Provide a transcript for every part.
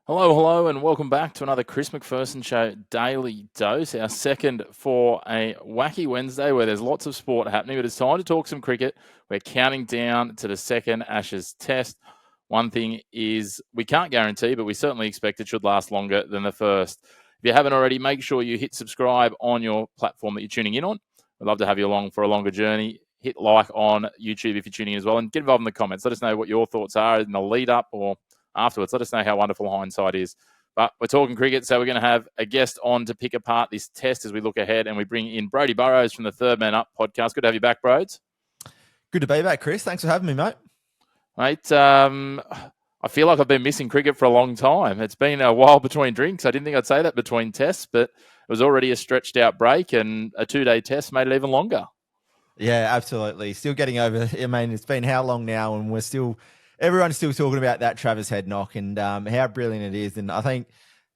Hello, hello, and welcome back to another Chris McPherson Show Daily Dose, our second for a wacky Wednesday where there's lots of sport happening, but it's time to talk some cricket. We're counting down to the second Ashes Test. One thing is we can't guarantee, but we certainly expect it should last longer than the first. If you haven't already, make sure you hit subscribe on your platform that you're tuning in on. We'd love to have you along for a longer journey. Hit like on YouTube if you're tuning in as well, and get involved in the comments. Let us know what your thoughts are in the lead up or afterwards. Let us know how wonderful hindsight is. But we're talking cricket, so we're going to have a guest on to pick apart this test as we look ahead, and we bring in Brody Burrows from the Third Man Up podcast. Good to have you back, Broads. Good to be back, Chris. Thanks for having me, mate. Mate, I feel like I've been missing cricket for a long time. It's been a while between drinks. I didn't think I'd say that between tests, but it was already a stretched out break, and a 2-day test made it even longer. Yeah, absolutely. Still getting over. I mean, it's been how long now, and everyone's still talking about that Travis Head knock and how brilliant it is. And I think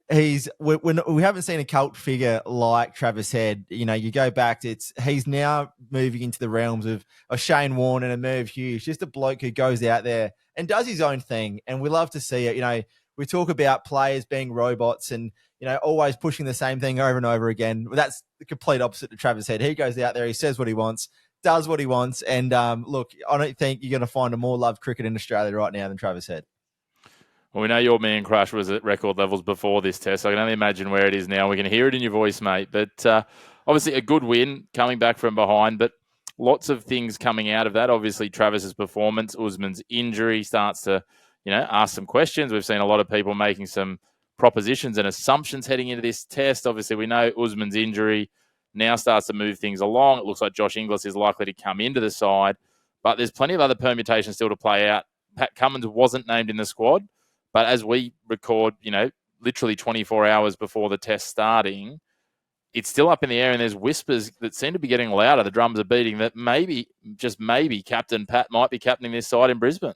we haven't seen a cult figure like Travis Head. You know, you go back, he's now moving into the realms of a Shane Warne and a Merv Hughes, just a bloke who goes out there and does his own thing. And we love to see it. You know, we talk about players being robots and, you know, always pushing the same thing over and over again. But that's the complete opposite to Travis Head. He goes out there, he says what he wants, does what he wants. And look, I don't think you're going to find a more loved cricket in Australia right now than Travis Head. Well, we know your man crush was at record levels before this test. So I can only imagine where it is now. We can hear it in your voice, mate. But obviously a good win coming back from behind, but lots of things coming out of that. Obviously Travis's performance, Usman's injury starts to, ask some questions. We've seen a lot of people making some propositions and assumptions heading into this test. Obviously we know Usman's injury now starts to move things along. It looks like Josh Inglis is likely to come into the side, but there's plenty of other permutations still to play out. Pat Cummins wasn't named in the squad. But as we record, literally 24 hours before the test starting, it's still up in the air and there's whispers that seem to be getting louder. The drums are beating that maybe, just maybe, Captain Pat might be captaining this side in Brisbane.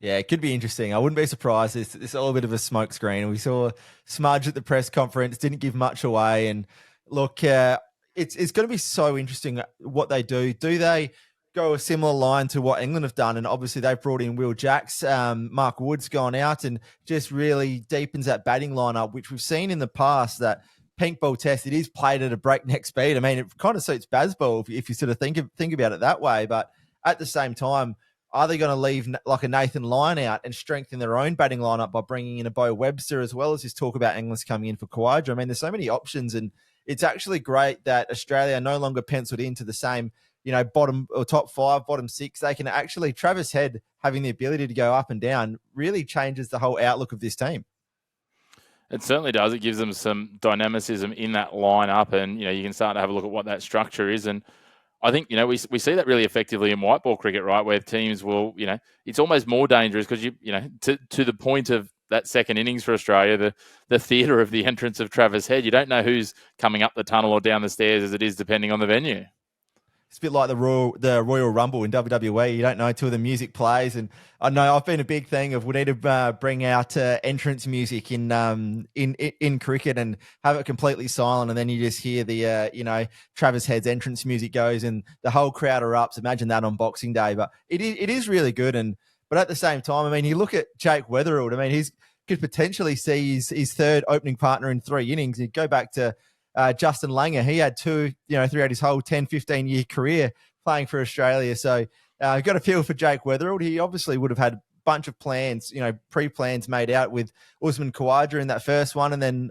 Yeah, it could be interesting. I wouldn't be surprised. It's a little bit of a smoke screen. We saw Smudge at the press conference, didn't give much away. And look, it's going to be so interesting what they do. Do they go a similar line to what England have done? And obviously they've brought in Will Jacks, Mark Wood's gone out and just really deepens that batting lineup, which we've seen in the past that pink ball test, it is played at a breakneck speed. I mean, it kind of suits baseball if you sort of think about it that way. But at the same time, are they going to leave like a Nathan Lyon out and strengthen their own batting lineup by bringing in a Bo Webster as well as this talk about Inglis coming in for Khawaja? I mean, there's so many options, and it's actually great that Australia are no longer penciled into the same, bottom or top 5, bottom 6. They can actually, Travis Head having the ability to go up and down really changes the whole outlook of this team. It certainly does. It gives them some dynamicism in that lineup, and you can start to have a look at what that structure is. And I think we see that really effectively in white ball cricket, right? Where teams will, it's almost more dangerous because to the point of that second innings for Australia, the theatre of the entrance of Travis Head, you don't know who's coming up the tunnel or down the stairs as it is depending on the venue. It's a bit like the Royal Rumble in WWE. You don't know until the music plays. And I know I've been a big thing of we need to bring out entrance music in cricket and have it completely silent. And then you just hear the, Travis Head's entrance music goes and the whole crowd erupts. Imagine that on Boxing Day. But it is really good. But at the same time, I mean, you look at Jake Weatherald. I mean, he's could potentially see his third opening partner in 3 innings. You go back to Justin Langer, he had 2, throughout his whole 10, 15-year career playing for Australia. So I've got a feel for Jake Weatherald. He obviously would have had a bunch of plans, pre-plans made out with Usman Khawaja in that first one. And then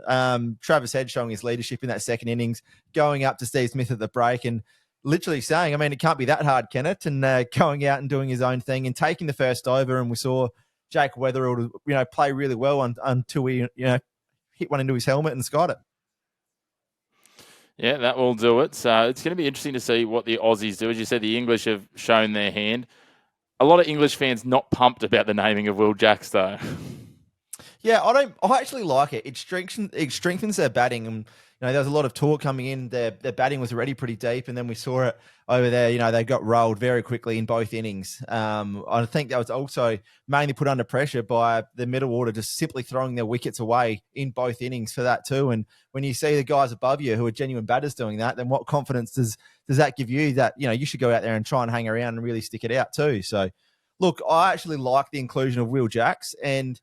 Travis Head showing his leadership in that second innings, going up to Steve Smith at the break and literally saying, I mean, it can't be that hard, can it? And going out and doing his own thing and taking the first over. And we saw Jake Weatherald, play really well until he, hit one into his helmet and skied it. Yeah, that will do it. So it's going to be interesting to see what the Aussies do. As you said, the English have shown their hand. A lot of English fans not pumped about the naming of Will Jacks, though. Yeah, I actually like it. It strengthens their batting. And there was a lot of talk coming in. Their batting was already pretty deep, and then we saw it over there. They got rolled very quickly in both innings. I think that was also mainly put under pressure by the middle order, just simply throwing their wickets away in both innings for that too. And when you see the guys above you who are genuine batters doing that, then what confidence does that give you that you should go out there and try and hang around and really stick it out too? So, look, I actually like the inclusion of Will Jacks, and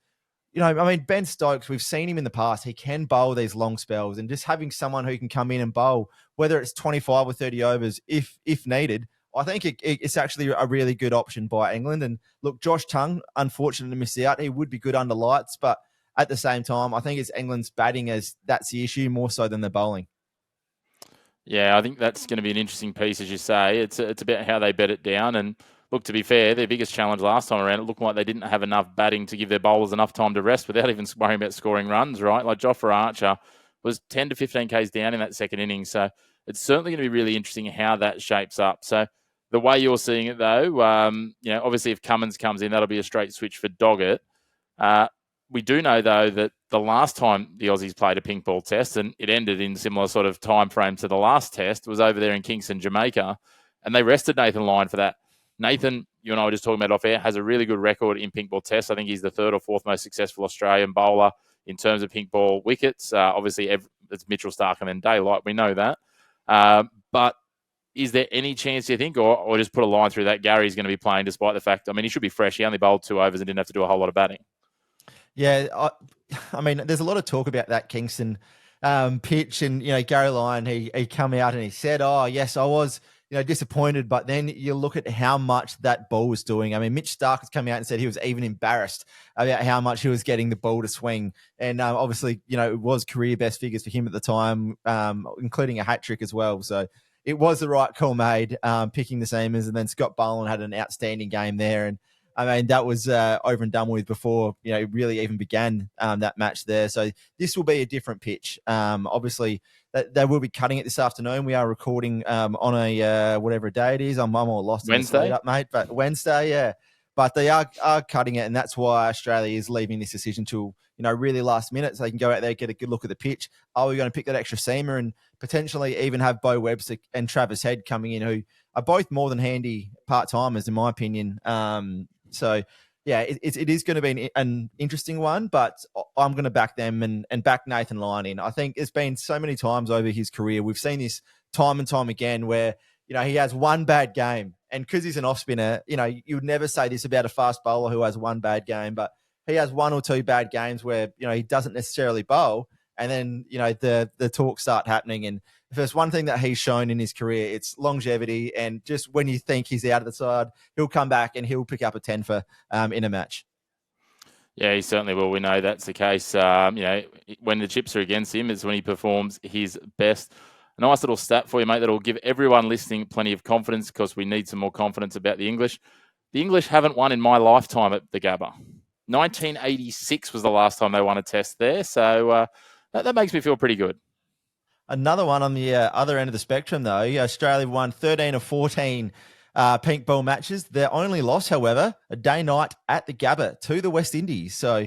Ben Stokes, we've seen him in the past. He can bowl these long spells, and just having someone who can come in and bowl, whether it's 25 or 30 overs, if needed, I think it's actually a really good option by England. And look, Josh Tongue, unfortunately, missed out. He would be good under lights, but at the same time, I think it's England's batting as that's the issue more so than the bowling. Yeah, I think that's going to be an interesting piece, as you say. It's about how they bet it down. And look, to be fair, their biggest challenge last time around, it looked like they didn't have enough batting to give their bowlers enough time to rest without even worrying about scoring runs, right? Like Jofra Archer was 10 to 15 Ks down in that second innings. So it's certainly going to be really interesting how that shapes up. So the way you're seeing it, though, obviously if Cummins comes in, that'll be a straight switch for Doggett. We do know, though, that the last time the Aussies played a pink ball test, and it ended in similar sort of time frame to the last test, was over there in Kingston, Jamaica, and they rested Nathan Lyon for that. Nathan, you and I were just talking about off air, has a really good record in pink ball tests. I think he's the third or fourth most successful Australian bowler in terms of pink ball wickets. Obviously, it's Mitchell Starc and then Daylight. We know that. But is there any chance, do you think, or just put a line through that, Gary's going to be playing despite the fact, he should be fresh. He only bowled 2 overs and didn't have to do a whole lot of batting. Yeah, there's a lot of talk about that Kingston pitch, and Gary Lyon, he come out and he said, "Oh, yes, I was disappointed," but then you look at how much that ball was doing. Mitch Starc has come out and said he was even embarrassed about how much he was getting the ball to swing, and obviously, it was career best figures for him at the time, including a hat trick as well. So it was the right call made, picking the Seamers, and then Scott Boland had an outstanding game there, and that was over and done with before it really even began that match there. So this will be a different pitch. Obviously, they will be cutting it this afternoon. We are recording on a whatever day it is. I'm all lost Wednesday? in the lead up, mate. But Wednesday, yeah. But they are cutting it, and that's why Australia is leaving this decision till really last minute, so they can go out there, get a good look at the pitch. Are we going to pick that extra seamer and potentially even have Bo Webster and Travis Head coming in, who are both more than handy part timers in my opinion. So, yeah, it is going to be an interesting one, but I'm going to back them and back Nathan Lyon in. I think it's been so many times over his career. We've seen this time and time again where, he has one bad game. And because he's an off spinner, you would never say this about a fast bowler who has one bad game, but he has 1 or 2 bad games where, he doesn't necessarily bowl. And then, the talks start happening. And if there's one thing that he's shown in his career, it's longevity. And just when you think he's out of the side, he'll come back and he'll pick up a 10 for in a match. Yeah, he certainly will. We know that's the case. When the chips are against him is when he performs his best. A nice little stat for you, mate, that'll give everyone listening plenty of confidence, because we need some more confidence about the English. The English haven't won in my lifetime at the Gabba. 1986 was the last time they won a test there. So that makes me feel pretty good. Another one on the other end of the spectrum, though. Australia won 13 of 14 pink ball matches. Their only loss, however, a day-night at the Gabba to the West Indies. So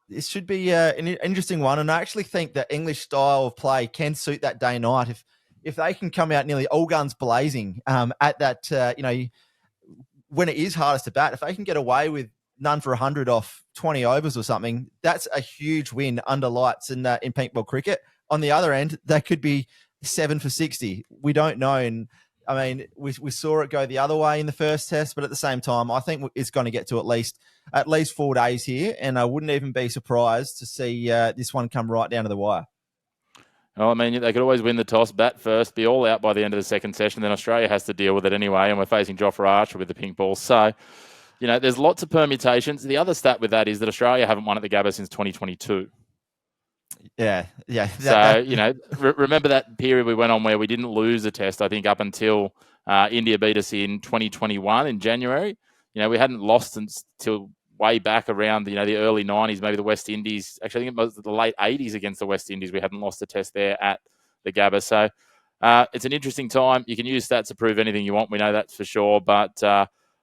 this should be an interesting one. And I actually think that English style of play can suit that day-night. If they can come out nearly all guns blazing at that, when it is hardest to bat, if they can get away with none for 100 off 20 overs or something, that's a huge win under lights in pink ball cricket. On the other end, that could be 7 for 60. We don't know. And we saw it go the other way in the first test, but at the same time, I think it's going to get to at least 4 days here. And I wouldn't even be surprised to see this one come right down to the wire. Well, they could always win the toss, bat first, be all out by the end of the second session. Then Australia has to deal with it anyway. And we're facing Jofra Archer with the pink ball. So, there's lots of permutations. The other stat with that is that Australia haven't won at the Gabba since 2022. Yeah. Remember that period we went on where we didn't lose a test, I think, up until India beat us in 2021 in January. We hadn't lost until way back around the early 90s, maybe the West Indies. Actually, I think it was the late 80s against the West Indies. We hadn't lost a test there at the Gabba. So it's an interesting time. You can use stats to prove anything you want. We know that's for sure. But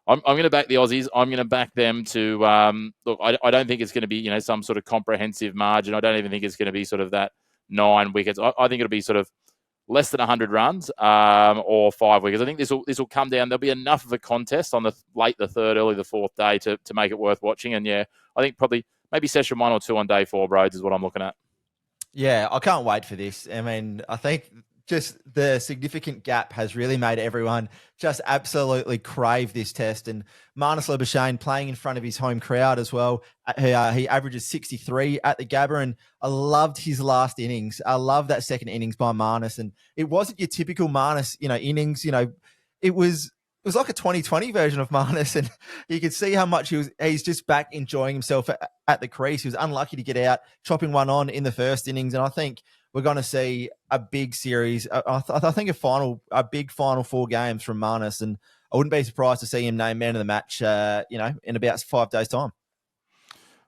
I'm going to back the Aussies. I'm going to back them to look. I don't think it's going to be some sort of comprehensive margin. I don't even think it's going to be sort of that 9 wickets. I think it'll be sort of less than 100 runs or 5 wickets. I think this will come down. There'll be enough of a contest on the late the third, early the fourth day to make it worth watching. And yeah, I think probably maybe session 1 or 2 on day 4, Broads, is what I'm looking at. Yeah, I can't wait for this. I think just the significant gap has really made everyone just absolutely crave this test. And Marnus Labuschagne playing in front of his home crowd as well. He averages 63 at the Gabba, and I loved his last innings. I love that second innings by Marnus, and it wasn't your typical Marnus, innings. It was like a 2020 version of Marnus, and you could see how much he's just back enjoying himself at the crease. He was unlucky to get out, chopping one on in the first innings, and I think we're going to see a big series. I think a big final 4 games from Marnus, and I wouldn't be surprised to see him named man of the match, in about 5 days' time.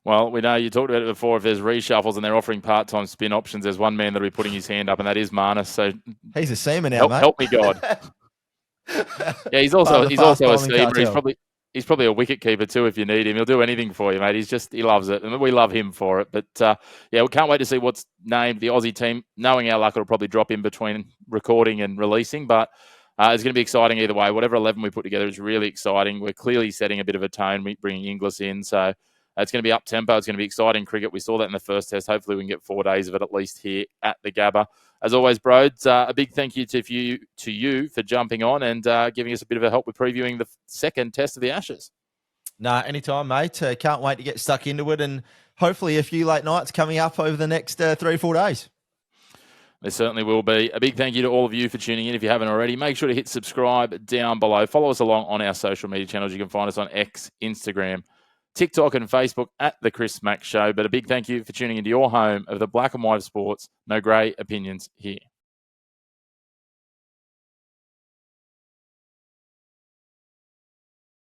Well, we know you talked about it before. If there's reshuffles and they're offering part-time spin options, there's one man that'll be putting his hand up, and that is Marnus. So he's a seamer now, mate. Help me, God. Yeah, he's also a seamer. He's probably a wicket keeper too if you need him. He'll do anything for you, mate. He loves it, and we love him for it. But we can't wait to see what's named the Aussie team. Knowing our luck, it'll probably drop in between recording and releasing, but it's going to be exciting either way. Whatever 11 we put together is really exciting. We're clearly setting a bit of a tone, bringing Inglis in, so it's going to be up-tempo. It's going to be exciting cricket. We saw that in the first test. Hopefully we can get 4 days of it at least here at the Gabba. As always, Broads, a big thank you to you for jumping on and giving us a bit of a help with previewing the second test of the Ashes. Nah, anytime, mate. Can't wait to get stuck into it, and hopefully a few late nights coming up over the next 3 or 4 days. There certainly will be. A big thank you to all of you for tuning in. If you haven't already, make sure to hit subscribe down below. Follow us along on our social media channels. You can find us on X, Instagram, TikTok and Facebook at The Chris Mack Show. But a big thank you for tuning into your home of the black and white of sports. No grey opinions here.